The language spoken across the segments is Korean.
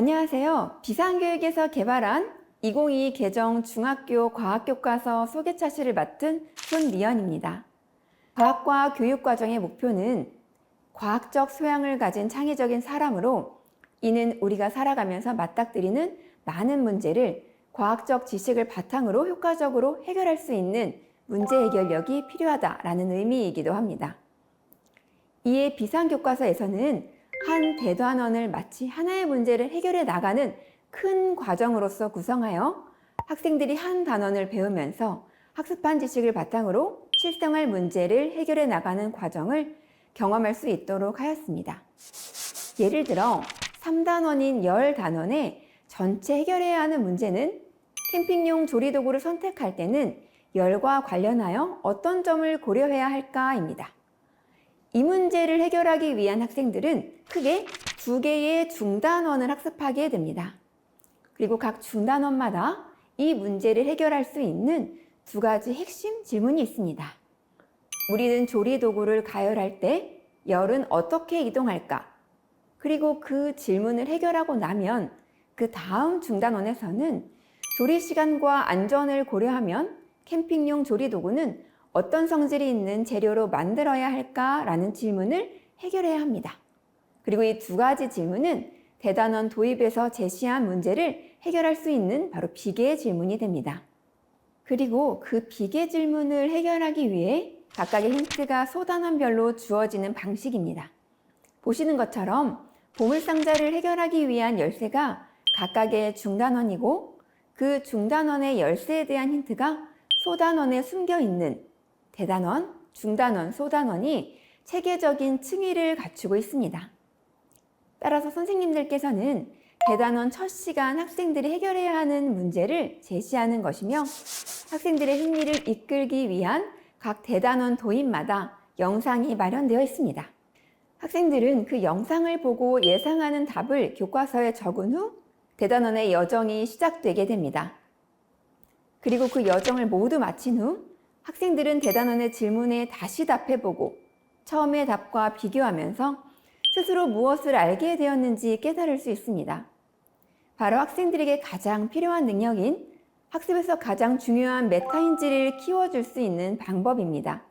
안녕하세요. 비상교육에서 개발한 2022 개정 중학교 과학교과서 소개차시를 맡은 손미연입니다. 과학과 교육과정의 목표는 과학적 소양을 가진 창의적인 사람으로 이는 우리가 살아가면서 맞닥뜨리는 많은 문제를 과학적 지식을 바탕으로 효과적으로 해결할 수 있는 문제 해결력이 필요하다라는 의미이기도 합니다. 이에 비상교과서에서는 한 대단원을 마치 하나의 문제를 해결해 나가는 큰 과정으로서 구성하여 학생들이 한 단원을 배우면서 학습한 지식을 바탕으로 실생활 문제를 해결해 나가는 과정을 경험할 수 있도록 하였습니다. 예를 들어 3단원인 열 단원에 전체 해결해야 하는 문제는 캠핑용 조리도구를 선택할 때는 열과 관련하여 어떤 점을 고려해야 할까입니다. 이 문제를 해결하기 위한 학생들은 크게 2개의 중단원을 학습하게 됩니다. 그리고 각 중단원마다 이 문제를 해결할 수 있는 2가지 핵심 질문이 있습니다. 우리는 조리도구를 가열할 때 열은 어떻게 이동할까? 그리고 그 질문을 해결하고 나면 그 다음 중단원에서는 조리 시간과 안전을 고려하면 캠핑용 조리도구는 어떤 성질이 있는 재료로 만들어야 할까라는 질문을 해결해야 합니다. 그리고 이 2가지 질문은 대단원 도입에서 제시한 문제를 해결할 수 있는 바로 비계 질문이 됩니다. 그리고 그 비계 질문을 해결하기 위해 각각의 힌트가 소단원별로 주어지는 방식입니다. 보시는 것처럼 보물상자를 해결하기 위한 열쇠가 각각의 중단원이고 그 중단원의 열쇠에 대한 힌트가 소단원에 숨겨있는 대단원, 중단원, 소단원이 체계적인 층위를 갖추고 있습니다. 따라서 선생님들께서는 대단원 첫 시간 학생들이 해결해야 하는 문제를 제시하는 것이며 학생들의 흥미를 이끌기 위한 각 대단원 도입마다 영상이 마련되어 있습니다. 학생들은 그 영상을 보고 예상하는 답을 교과서에 적은 후 대단원의 여정이 시작되게 됩니다. 그리고 그 여정을 모두 마친 후 학생들은 대단원의 질문에 다시 답해보고 처음의 답과 비교하면서 스스로 무엇을 알게 되었는지 깨달을 수 있습니다. 바로 학생들에게 가장 필요한 능력인 학습에서 가장 중요한 메타인지를 키워줄 수 있는 방법입니다.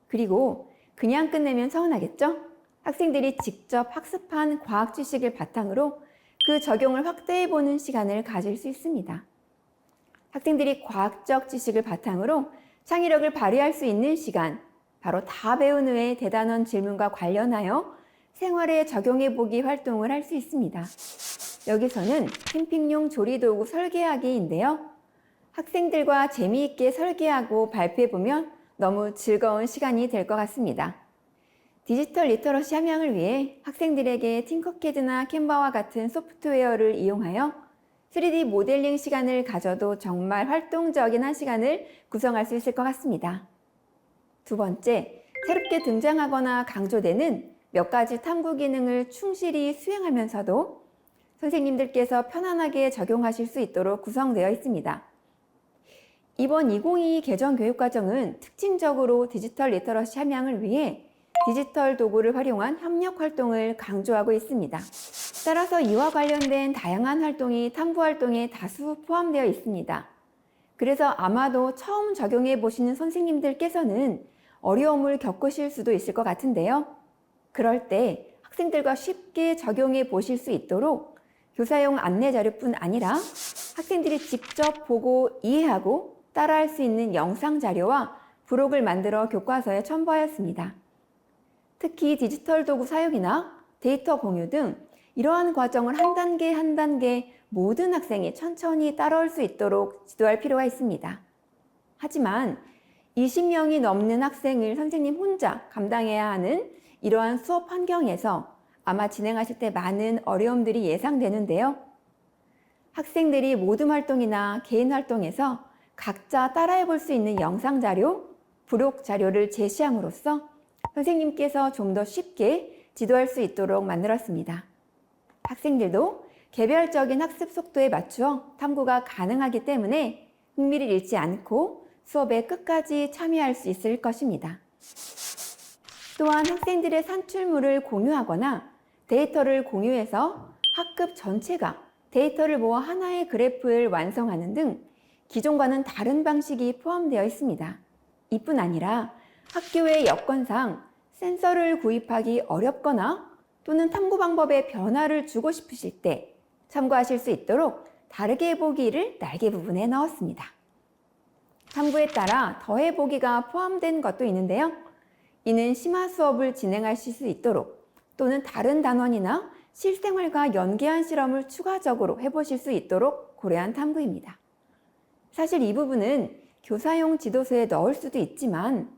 그리고 그냥 끝내면 서운하겠죠? 학생들이 직접 학습한 과학 지식을 바탕으로 그 적용을 확대해보는 시간을 가질 수 있습니다. 학생들이 과학적 지식을 바탕으로 창의력을 발휘할 수 있는 시간, 바로 다 배운 후에 대단원 질문과 관련하여 생활에 적용해보기 활동을 할 수 있습니다. 여기서는 캠핑용 조리도구 설계하기인데요. 학생들과 재미있게 설계하고 발표해보면 너무 즐거운 시간이 될 것 같습니다. 디지털 리터러시 함양을 위해 학생들에게 팅커캐드나 캔버와 같은 소프트웨어를 이용하여 3D 모델링 시간을 가져도 정말 활동적인 한 시간을 구성할 수 있을 것 같습니다. 2번째, 새롭게 등장하거나 강조되는 몇 가지 탐구 기능을 충실히 수행하면서도 선생님들께서 편안하게 적용하실 수 있도록 구성되어 있습니다. 이번 2022 개정 교육과정은 특징적으로 디지털 리터러시 함양을 위해 디지털 도구를 활용한 협력 활동을 강조하고 있습니다. 따라서 이와 관련된 다양한 활동이 탐구 활동에 다수 포함되어 있습니다. 그래서 아마도 처음 적용해 보시는 선생님들께서는 어려움을 겪으실 수도 있을 것 같은데요. 그럴 때 학생들과 쉽게 적용해 보실 수 있도록 교사용 안내 자료뿐 아니라 학생들이 직접 보고 이해하고 따라할 수 있는 영상 자료와 부록을 만들어 교과서에 첨부하였습니다. 특히 디지털 도구 사용이나 데이터 공유 등 이러한 과정을 한 단계 한 단계 모든 학생이 천천히 따라올 수 있도록 지도할 필요가 있습니다. 하지만 20명이 넘는 학생을 선생님 혼자 감당해야 하는 이러한 수업 환경에서 아마 진행하실 때 많은 어려움들이 예상되는데요. 학생들이 모둠 활동이나 개인 활동에서 각자 따라해 볼 수 있는 영상 자료, 부록 자료를 제시함으로써 선생님께서 좀 더 쉽게 지도할 수 있도록 만들었습니다. 학생들도 개별적인 학습 속도에 맞추어 탐구가 가능하기 때문에 흥미를 잃지 않고 수업에 끝까지 참여할 수 있을 것입니다. 또한 학생들의 산출물을 공유하거나 데이터를 공유해서 학급 전체가 데이터를 모아 하나의 그래프를 완성하는 등 기존과는 다른 방식이 포함되어 있습니다. 이뿐 아니라 학교의 여건상 센서를 구입하기 어렵거나 또는 탐구 방법에 변화를 주고 싶으실 때 참고하실 수 있도록 다르게 해보기를 날개 부분에 넣었습니다. 탐구에 따라 더해보기가 포함된 것도 있는데요. 이는 심화 수업을 진행하실 수 있도록 또는 다른 단원이나 실생활과 연계한 실험을 추가적으로 해보실 수 있도록 고려한 탐구입니다. 사실 이 부분은 교사용 지도서에 넣을 수도 있지만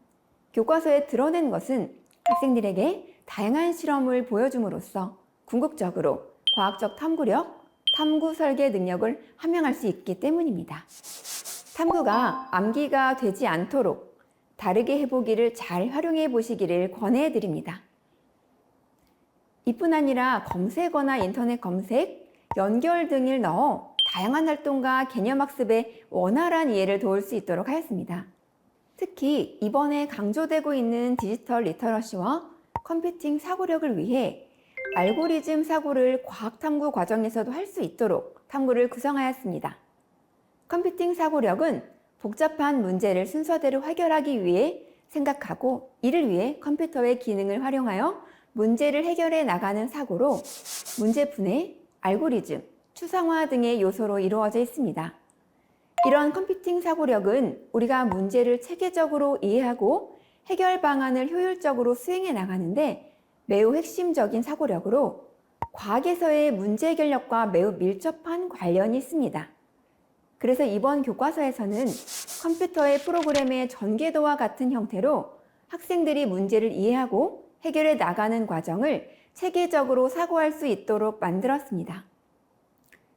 교과서에 드러낸 것은 학생들에게 다양한 실험을 보여줌으로써 궁극적으로 과학적 탐구력, 탐구 설계 능력을 함양할 수 있기 때문입니다. 탐구가 암기가 되지 않도록 다르게 해보기를 잘 활용해 보시기를 권해 드립니다. 이뿐 아니라 검색어나 인터넷 검색, 연결 등을 넣어 다양한 활동과 개념학습에 원활한 이해를 도울 수 있도록 하였습니다. 특히 이번에 강조되고 있는 디지털 리터러시와 컴퓨팅 사고력을 위해 알고리즘 사고를 과학탐구 과정에서도 할 수 있도록 탐구를 구성하였습니다. 컴퓨팅 사고력은 복잡한 문제를 순서대로 해결하기 위해 생각하고 이를 위해 컴퓨터의 기능을 활용하여 문제를 해결해 나가는 사고로 문제 분해, 알고리즘, 추상화 등의 요소로 이루어져 있습니다. 이런 컴퓨팅 사고력은 우리가 문제를 체계적으로 이해하고 해결 방안을 효율적으로 수행해 나가는데 매우 핵심적인 사고력으로 과학에서의 문제 해결력과 매우 밀접한 관련이 있습니다. 그래서 이번 교과서에서는 컴퓨터의 프로그램의 전개도와 같은 형태로 학생들이 문제를 이해하고 해결해 나가는 과정을 체계적으로 사고할 수 있도록 만들었습니다.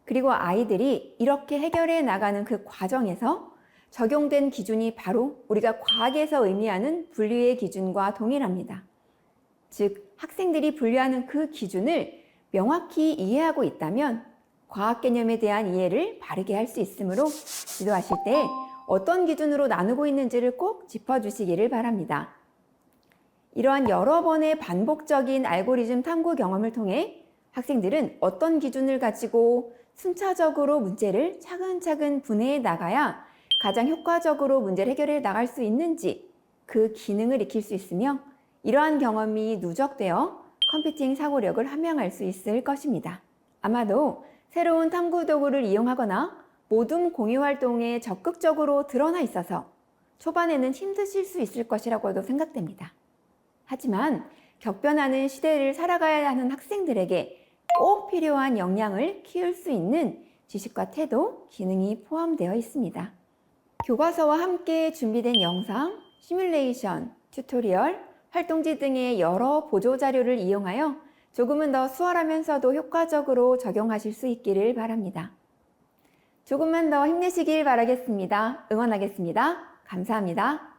그리고 아이들이 이렇게 해결해 나가는 그 과정에서 적용된 기준이 바로 우리가 과학에서 의미하는 분류의 기준과 동일합니다. 즉, 학생들이 분류하는 그 기준을 명확히 이해하고 있다면 과학 개념에 대한 이해를 바르게 할 수 있으므로 지도하실 때 어떤 기준으로 나누고 있는지를 꼭 짚어주시기를 바랍니다. 이러한 여러 번의 반복적인 알고리즘 탐구 경험을 통해 학생들은 어떤 기준을 가지고 순차적으로 문제를 차근차근 분해해 나가야 가장 효과적으로 문제를 해결해 나갈 수 있는지 그 기능을 익힐 수 있으며 이러한 경험이 누적되어 컴퓨팅 사고력을 함양할 수 있을 것입니다. 아마도 새로운 탐구 도구를 이용하거나 모둠 공유 활동에 적극적으로 드러나 있어서 초반에는 힘드실 수 있을 것이라고도 생각됩니다. 하지만 격변하는 시대를 살아가야 하는 학생들에게 꼭 필요한 역량을 키울 수 있는 지식과 태도, 기능이 포함되어 있습니다. 교과서와 함께 준비된 영상, 시뮬레이션, 튜토리얼, 활동지 등의 여러 보조 자료를 이용하여 조금은 더 수월하면서도 효과적으로 적용하실 수 있기를 바랍니다. 조금만 더 힘내시길 바라겠습니다. 응원하겠습니다. 감사합니다.